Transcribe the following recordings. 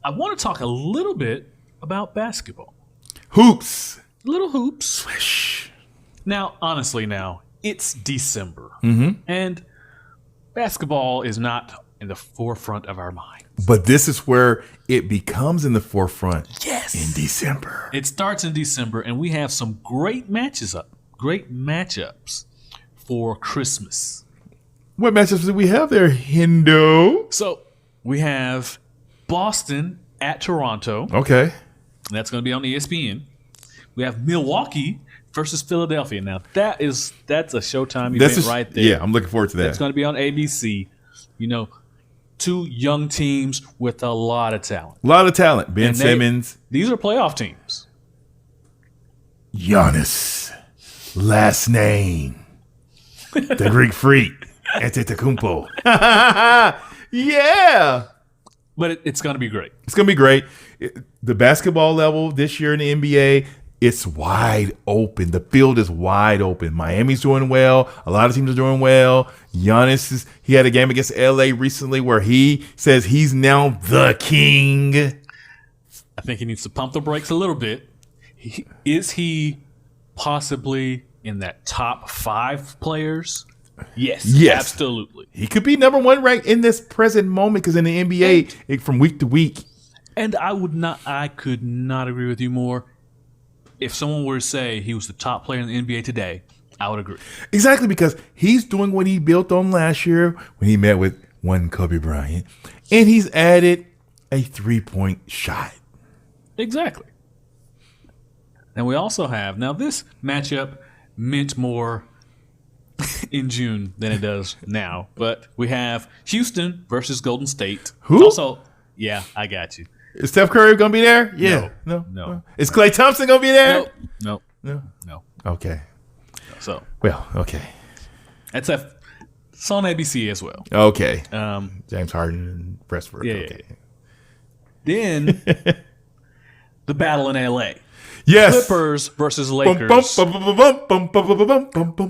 I want to talk a little bit about basketball. Hoops. Little hoops. Swish. Now, honestly, it's December. Mm-hmm. And basketball is not in the forefront of our minds. But this is where it becomes in the forefront. Yes. In December. It starts in December, and we have some great matchups for Christmas. What matchups do we have there, Hendo? So we have Boston at Toronto. Okay. That's going to be on ESPN. We have Milwaukee versus Philadelphia. Now, that's a Showtime event right there. Yeah, I'm looking forward to that. It's going to be on ABC. Two young teams with a lot of talent. A lot of talent. Ben Simmons. These are playoff teams. Giannis. Last name. The Greek Freak. Antetokounmpo. Yeah. But it's going to be great. It's going to be great. The basketball level this year in the NBA, it's wide open. The field is wide open. Miami's doing well. A lot of teams are doing well. Giannis, he had a game against LA recently where he says he's now the king. I think he needs to pump the brakes a little bit. Is he possibly in that top 5 players? Yes, absolutely. He could be number 1 ranked in this present moment because in the NBA, from week to week. And I could not agree with you more. If someone were to say he was the top player in the NBA today, I would agree. Exactly, because he's doing what he built on last year when he met with one Kobe Bryant. And he's added a 3-point shot. Exactly. And we also have, now this matchup meant more in June than it does now. But we have Houston versus Golden State. Who? Also, yeah, I got you. Is Steph Curry going to be there? Yeah. No. Is Klay Thompson going to be there? No. Okay. So. Well, okay. It's on ABC as well. Okay. James Harden and Westbrook. Yeah. Okay. Then the battle in LA. Yes. Clippers versus Lakers.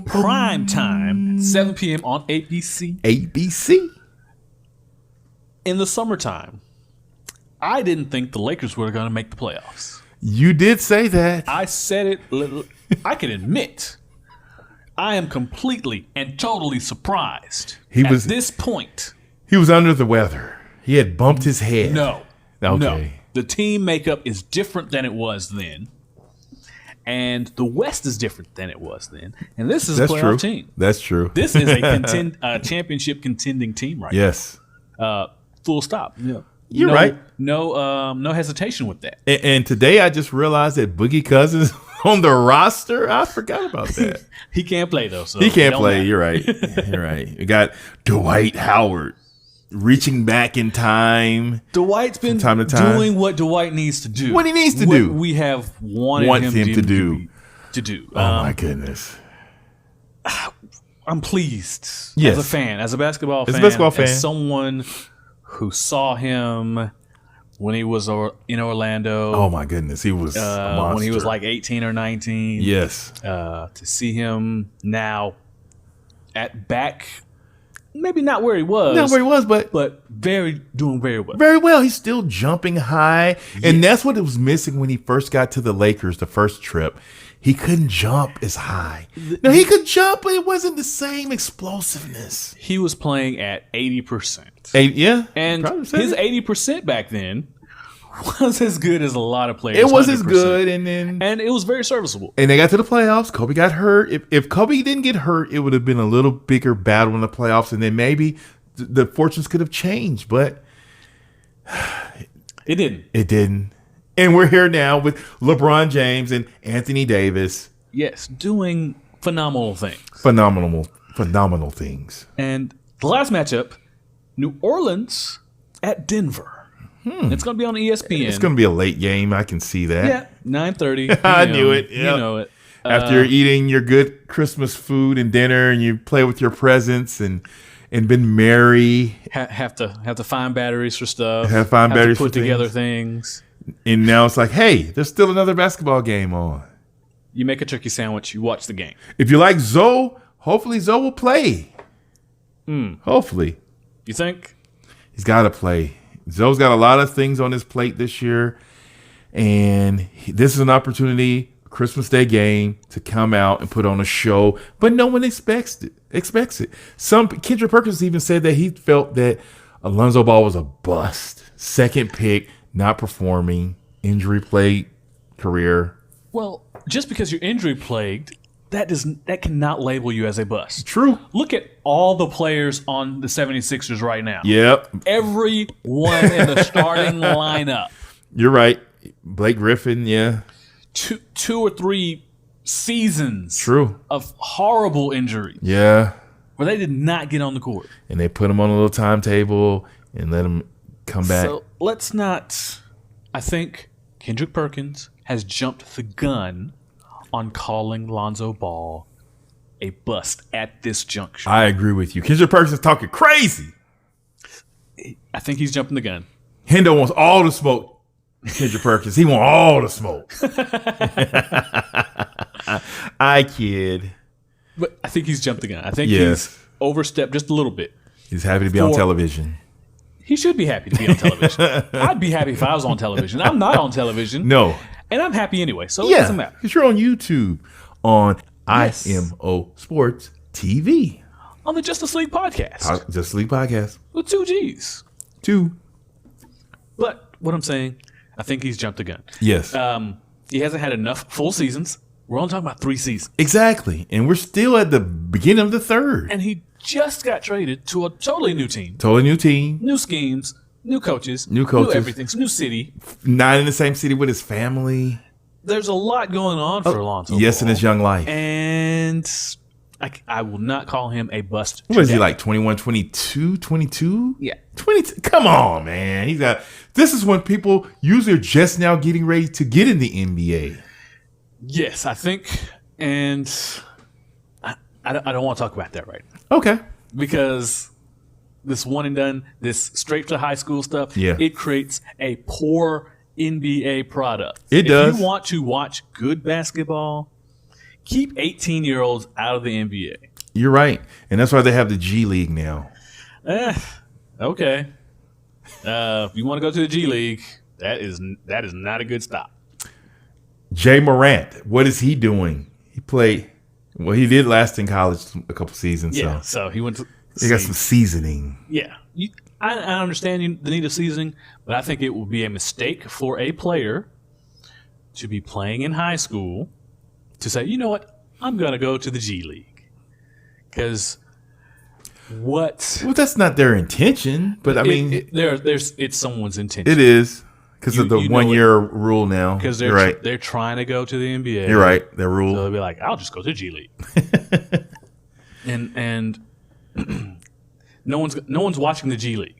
Prime time, 7 p.m. on ABC. ABC. In the summertime, I didn't think the Lakers were going to make the playoffs. You did say that. I said it. I can admit, I am completely and totally surprised. At this point. He was under the weather. He had bumped his head. No. Okay. No. The team makeup is different than it was then. And the West is different than it was then. And this is a playoff team. That's true. This is a championship contending team right now. Full stop. Yeah. You're right. No hesitation with that. And today I just realized that Boogie Cousins on the roster. I forgot about that. He can't play though. So he can't play. You're right. You're right. You got Dwight Howard reaching back in time. Dwight's been time to time. doing what Dwight needs to do. What he needs to do. We have wanted him to do. Oh my goodness. I'm pleased yes. as a fan, as a basketball fan, as someone who saw him when he was in Orlando. Oh my goodness, he was a monster. When he was like 18 or 19. Yes. To see him now back, maybe not where he was. Not where he was, but doing very well. Very well. He's still jumping high. Yeah. And that's what it was missing when he first got to the Lakers the first trip. He couldn't jump as high. Now, he could jump, but it wasn't the same explosiveness. He was playing at 80%. Yeah. And his 80% back then was as good as a lot of players. It was 100%. as good. And it was very serviceable. And they got to the playoffs. Kobe got hurt. If Kobe didn't get hurt, it would have been a little bigger battle in the playoffs. And then maybe the fortunes could have changed. But it didn't. It didn't. And we're here now with LeBron James and Anthony Davis. Yes, doing phenomenal things. Phenomenal things. And the last matchup, New Orleans at Denver. It's going to be on ESPN. It's going to be a late game. I can see that. Yeah, 9:30. I knew it. Yep. You know it. After you're eating your good Christmas food and dinner and you play with your presents and been merry. Have to find batteries for stuff. Have batteries to put for together things. And now it's like, hey, there's still another basketball game on. You make a turkey sandwich. You watch the game. If you like Zoe, hopefully Zoe will play. Hopefully. You think? He's got to play. Zoe's got a lot of things on his plate this year, and this is an opportunity, Christmas Day game, to come out and put on a show, but no one expects it. Kendrick Perkins even said that he felt that Lonzo Ball was a bust. Second pick, not performing, injury plagued career. Well, just because you're injury plagued, that cannot label you as a bust. True. Look at all the players on the 76ers right now. Yep. Everyone in the starting lineup. You're right. Blake Griffin, yeah. Two or three seasons True. of horrible injury. Yeah. Where they did not get on the court. And they put him on a little timetable and let him come back. So let's not. I think Kendrick Perkins has jumped the gun on calling Lonzo Ball a bust at this juncture. I agree with you. Kendrick Perkins is talking crazy. I think he's jumping the gun. Hendo wants all the smoke. Kendrick Perkins, he wants all the smoke. I kid. But I think he's jumped the gun. I think he's overstepped just a little bit. He's happy to be on television. He should be happy to be on television. I'd be happy if I was on television. I'm not on television. No. And I'm happy anyway, so it doesn't matter. Because you're on YouTube on IMO Sports TV. On the Justice League podcast. Justice League podcast. With 2 G's. 2. But what I'm saying, I think he's jumped the gun. Yes. He hasn't had enough full seasons. We're only talking about 3 seasons. Exactly. And we're still at the beginning of the third. And he just got traded to a totally new team. Totally new team. New schemes. New coaches. New everything. New city. Not in the same city with his family. There's a lot going on for Lonzo. Yes, in his young life. And I will not call him a bust. What is he, like 21, 22, 22? Yeah. 22. Come on, man. This is when people usually are just now getting ready to get in the NBA. Yes, I think. And I don't want to talk about that right now. Okay. Because this one and done, this straight to high school stuff, it creates a poor NBA product. It does. If you want to watch good basketball, keep 18-year-olds out of the NBA. You're right. And that's why they have the G League now. Okay. If you want to go to the G League, that is not a good stop. Jay Morant, what is he doing? He did last in college a couple seasons. Yeah, so he went to... He got some seasoning. Yeah. I understand the need of seasoning, but I think it would be a mistake for a player to be playing in high school to say, you know what, I'm going to go to the G League. Because Well, that's not their intention, but I mean... it's someone's intention. It is, because of the 1 year rule now. Because they're trying to go to the NBA. You're right, their rule. So they'll be like, I'll just go to the G League. and no one's watching the G League.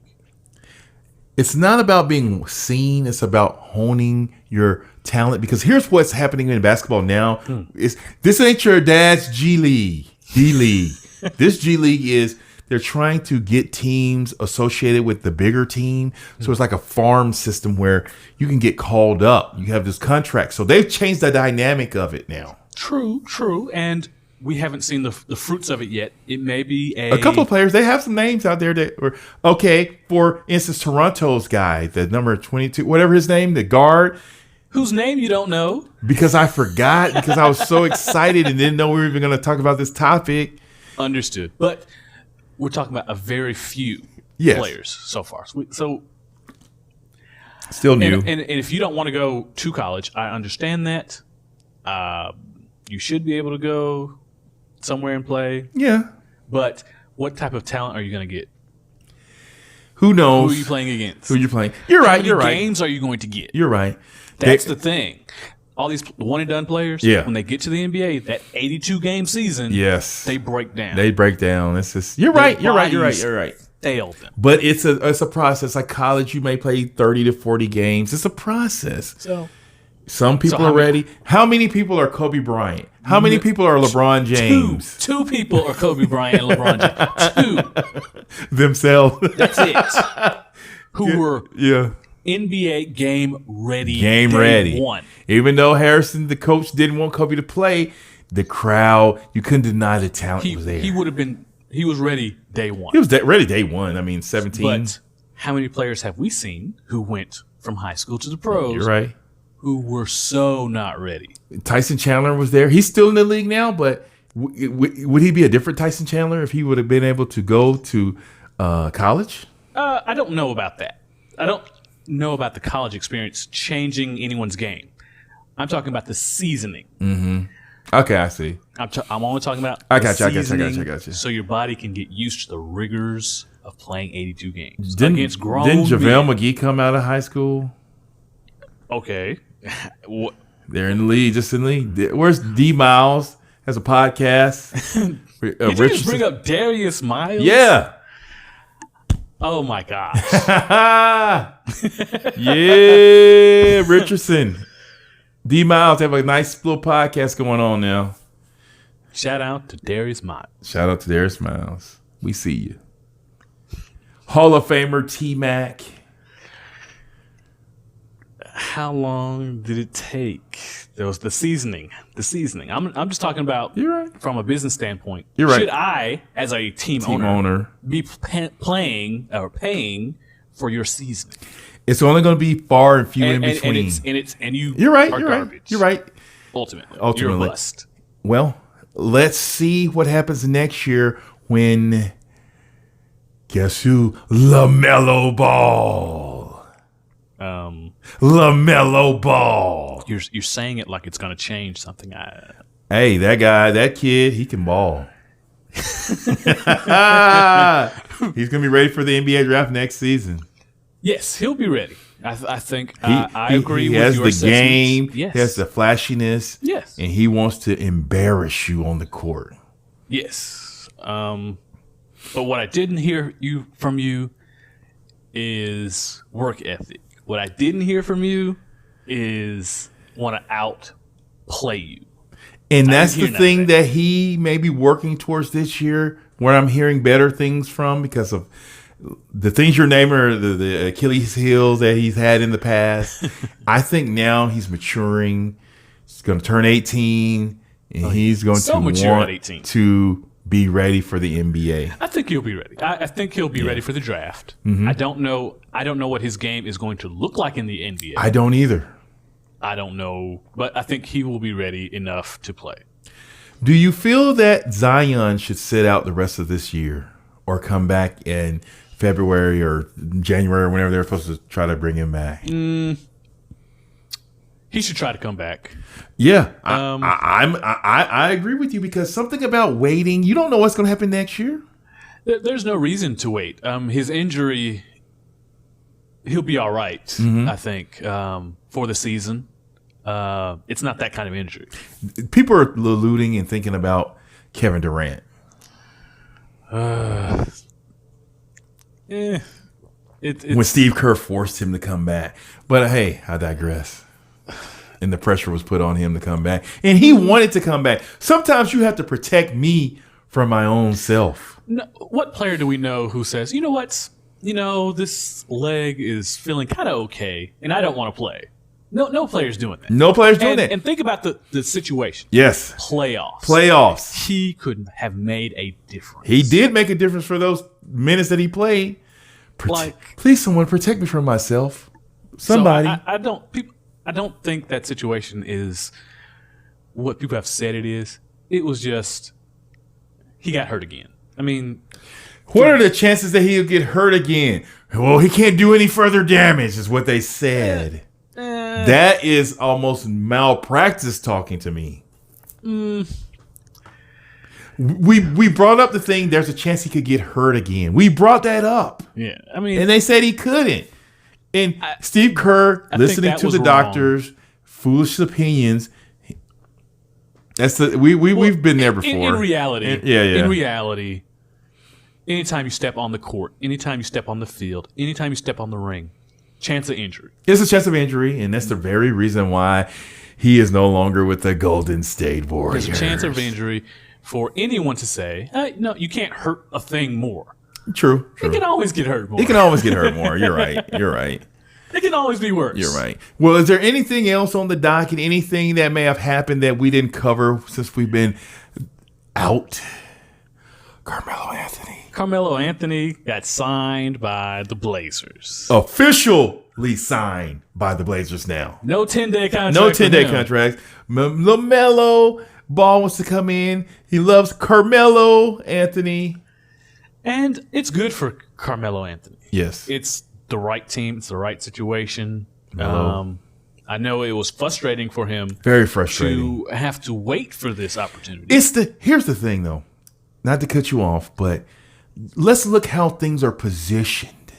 It's not about being seen. It's about honing your talent. Because here's what's happening in basketball now: this ain't your dad's G League, D League. This G League is they're trying to get teams associated with the bigger team. So it's like a farm system where you can get called up. You have this contract. So they've changed the dynamic of it now. True, and we haven't seen the fruits of it yet. It may be a couple of players. They have some names out there that were okay. For instance, Toronto's guy, the number 22, whatever his name, the guard, whose name you don't know, because I forgot because I was so excited and didn't know we were even going to talk about this topic. Understood, but we're talking about a very few players so far. So still new. And if you don't want to go to college, I understand that. You should be able to go somewhere and play. Yeah. But what type of talent are you going to get? Who knows? Who are you playing against? Who you're playing? You're right. How many games are you going to get? You're right. That's the thing. All these one and done players, when they get to the NBA, that 82 game season, they break down. It's just you're right. You're right. Fail them. But it's a process. Like college, you may play 30 to 40 games. It's a process. So some people are ready. How many people are Kobe Bryant? How many people are LeBron James? Two people are Kobe Bryant and LeBron James. Two. Themselves. That's it. Who were NBA game ready. Game ready. One. Even though Harrison, the coach, didn't want Kobe to play, the crowd, you couldn't deny the talent was there. He was ready day one. He was ready day one. I mean, 17. But how many players have we seen who went from high school to the pros? You're right. Who were so not ready. Tyson Chandler was there. He's still in the league now, but would he be a different Tyson Chandler if he would have been able to go to college? I don't know about that. I don't know about the college experience changing anyone's game. I'm talking about the seasoning. Mm-hmm. Okay, I see. I'm only talking about I got you. So your body can get used to the rigors of playing 82 games Didn't JaVale McGee come out of high school? Okay. They're in the league, just in the league. Where's D Miles? Has a podcast. Did you just bring up Darius Miles? Yeah. Oh my gosh. Yeah, Richardson. D Miles have a nice little podcast going on now. Shout out to Darius Miles. We see you. Hall of Famer T-Mac. How long did it take? There was the seasoning. I'm just talking about from a business standpoint. You're right. Should I, as a team owner, be playing or paying for your seasoning? It's only going to be far and few in between. You're right. You're right. Ultimately, you're a bust. Well, let's see what happens next year when, guess who? LaMelo Ball. LaMelo Ball. You're saying it like it's going to change something. Hey, that kid, he can ball. He's going to be ready for the NBA draft next season. Yes, he'll be ready. I think I agree with your assessment. He has the game. Yes. He has the flashiness. Yes. And he wants to embarrass you on the court. Yes. But what I didn't hear from you is work ethic. What I didn't hear from you is want to outplay you. And that's the thing that he may be working towards this year, where I'm hearing better things from because of the things you're naming are the Achilles heels that he's had in the past. I think now he's maturing. He's going to turn 18, and he's going to want to be ready for the NBA. I think he'll be ready. I think he'll be ready for the draft. Mm-hmm. I don't know what his game is going to look like in the NBA. I don't either. I don't know, but I think he will be ready enough to play. Do you feel that Zion should sit out the rest of this year or come back in February or January or whenever they're supposed to try to bring him back? He should try to come back. Yeah, I agree with you because something about waiting, you don't know what's going to happen next year. There's no reason to wait. His injury, he'll be all right, mm-hmm. I think, for the season. It's not that kind of injury. People are alluding and thinking about Kevin Durant. When Steve Kerr forced him to come back. But hey, I digress. And the pressure was put on him to come back. And he wanted to come back. Sometimes you have to protect me from my own self. No, what player do we know who says, you know what? This leg is feeling kind of okay, and I don't want to play. No player's doing that. No player's doing that. And think about the situation. Yes. Playoffs. He could have made a difference. He did make a difference for those minutes that he played. Please, someone protect me from myself. Somebody. So I don't think that situation is what people have said it is. It was just he got hurt again. I mean, what are the chances that he'll get hurt again? Well, he can't do any further damage, is what they said. That is almost malpractice talking to me. We brought up the thing, there's a chance he could get hurt again. We brought that up. Yeah, I mean, and they said he couldn't. And Steve Kerr, listening to the doctors' foolish opinions, we've been there before. In reality, anytime you step on the court, anytime you step on the field, anytime you step on the ring, chance of injury. It's a chance of injury, and that's the very reason why he is no longer with the Golden State Warriors. There's a chance of injury for anyone to say, no, you can't hurt a thing more. True. It can always get hurt more. It can always get hurt more. You're right. It can always be worse. You're right. Well, is there anything else on the docket, anything that may have happened that we didn't cover since we've been out? Carmelo Anthony. Carmelo Anthony got signed by the Blazers. Officially signed by the Blazers now. No 10-day contract. No 10-day contracts. LaMelo Ball wants to come in. He loves Carmelo Anthony. And it's good for Carmelo Anthony. Yes. It's the right team. It's the right situation. Melo. I know it was frustrating for him. Very frustrating. To have to wait for this opportunity. Here's the thing, though. Not to cut you off, but let's look how things are positioned.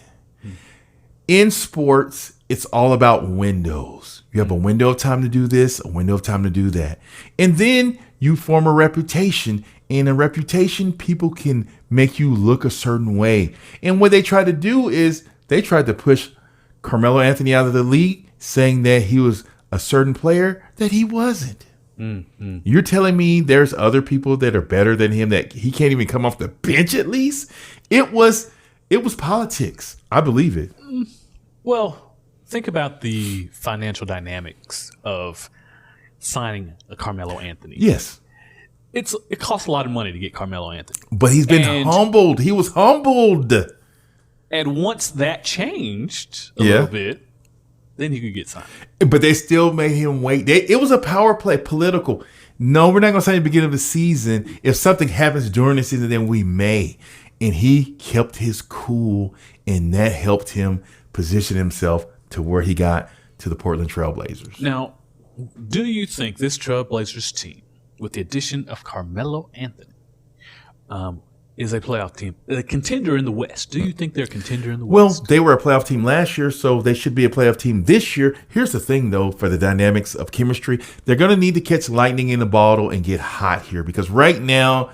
In sports, it's all about windows. You have a window of time to do this, a window of time to do that. And then you form a reputation. In a reputation, people can make you look a certain way. And what they try to do is they tried to push Carmelo Anthony out of the league, saying that he was a certain player that he wasn't. Mm-hmm. You're telling me there's other people that are better than him, that he can't even come off the bench at least? It was politics. I believe it. Well, think about the financial dynamics of signing a Carmelo Anthony. Yes. It costs a lot of money to get Carmelo Anthony. But he's been humbled. He was humbled. And once that changed a little bit, then he could get signed. But they still made him wait. It was a power play, political. No, we're not going to sign at the beginning of the season. If something happens during the season, then we may. And he kept his cool, and that helped him position himself to where he got to the Portland Trail Blazers. Now, do you think this Trail Blazers team, with the addition of Carmelo Anthony, is a playoff team, a contender in the West? Do you think they're a contender in the West? Well, they were a playoff team last year, so they should be a playoff team this year. Here's the thing, though, for the dynamics of chemistry. They're going to need to catch lightning in the bottle and get hot here, because right now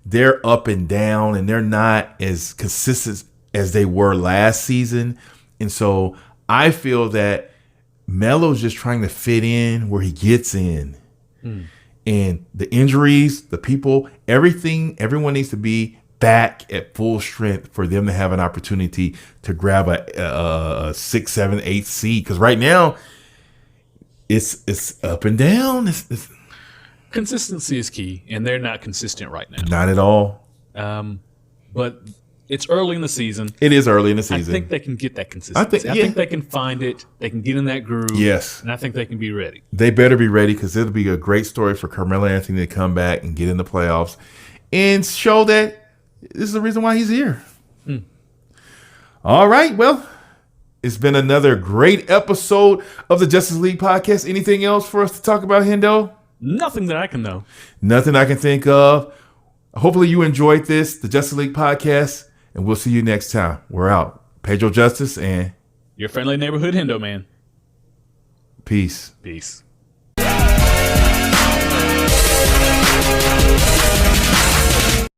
they're up and down, and they're not as consistent as they were last season. And so I feel that Melo's just trying to fit in where he gets in. And the injuries, the people, everyone needs to be back at full strength for them to have an opportunity to grab a 6, 7, 8 seed. Because right now, it's up and down. It's consistency is key, and they're not consistent right now. Not at all. But it's early in the season. It is early in the season. I think they can get that consistency. I think they can find it. They can get in that groove. Yes. And I think they can be ready. They better be ready, because it'll be a great story for Carmelo Anthony to come back and get in the playoffs and show that this is the reason why he's here. All right. Well, it's been another great episode of the Justice League podcast. Anything else for us to talk about, Hendo? Nothing that I can know. Nothing I can think of. Hopefully you enjoyed this, the Justice League podcast, and we'll see you next time. We're out. Pedro Justice and your friendly neighborhood Hendo man. Peace. Peace.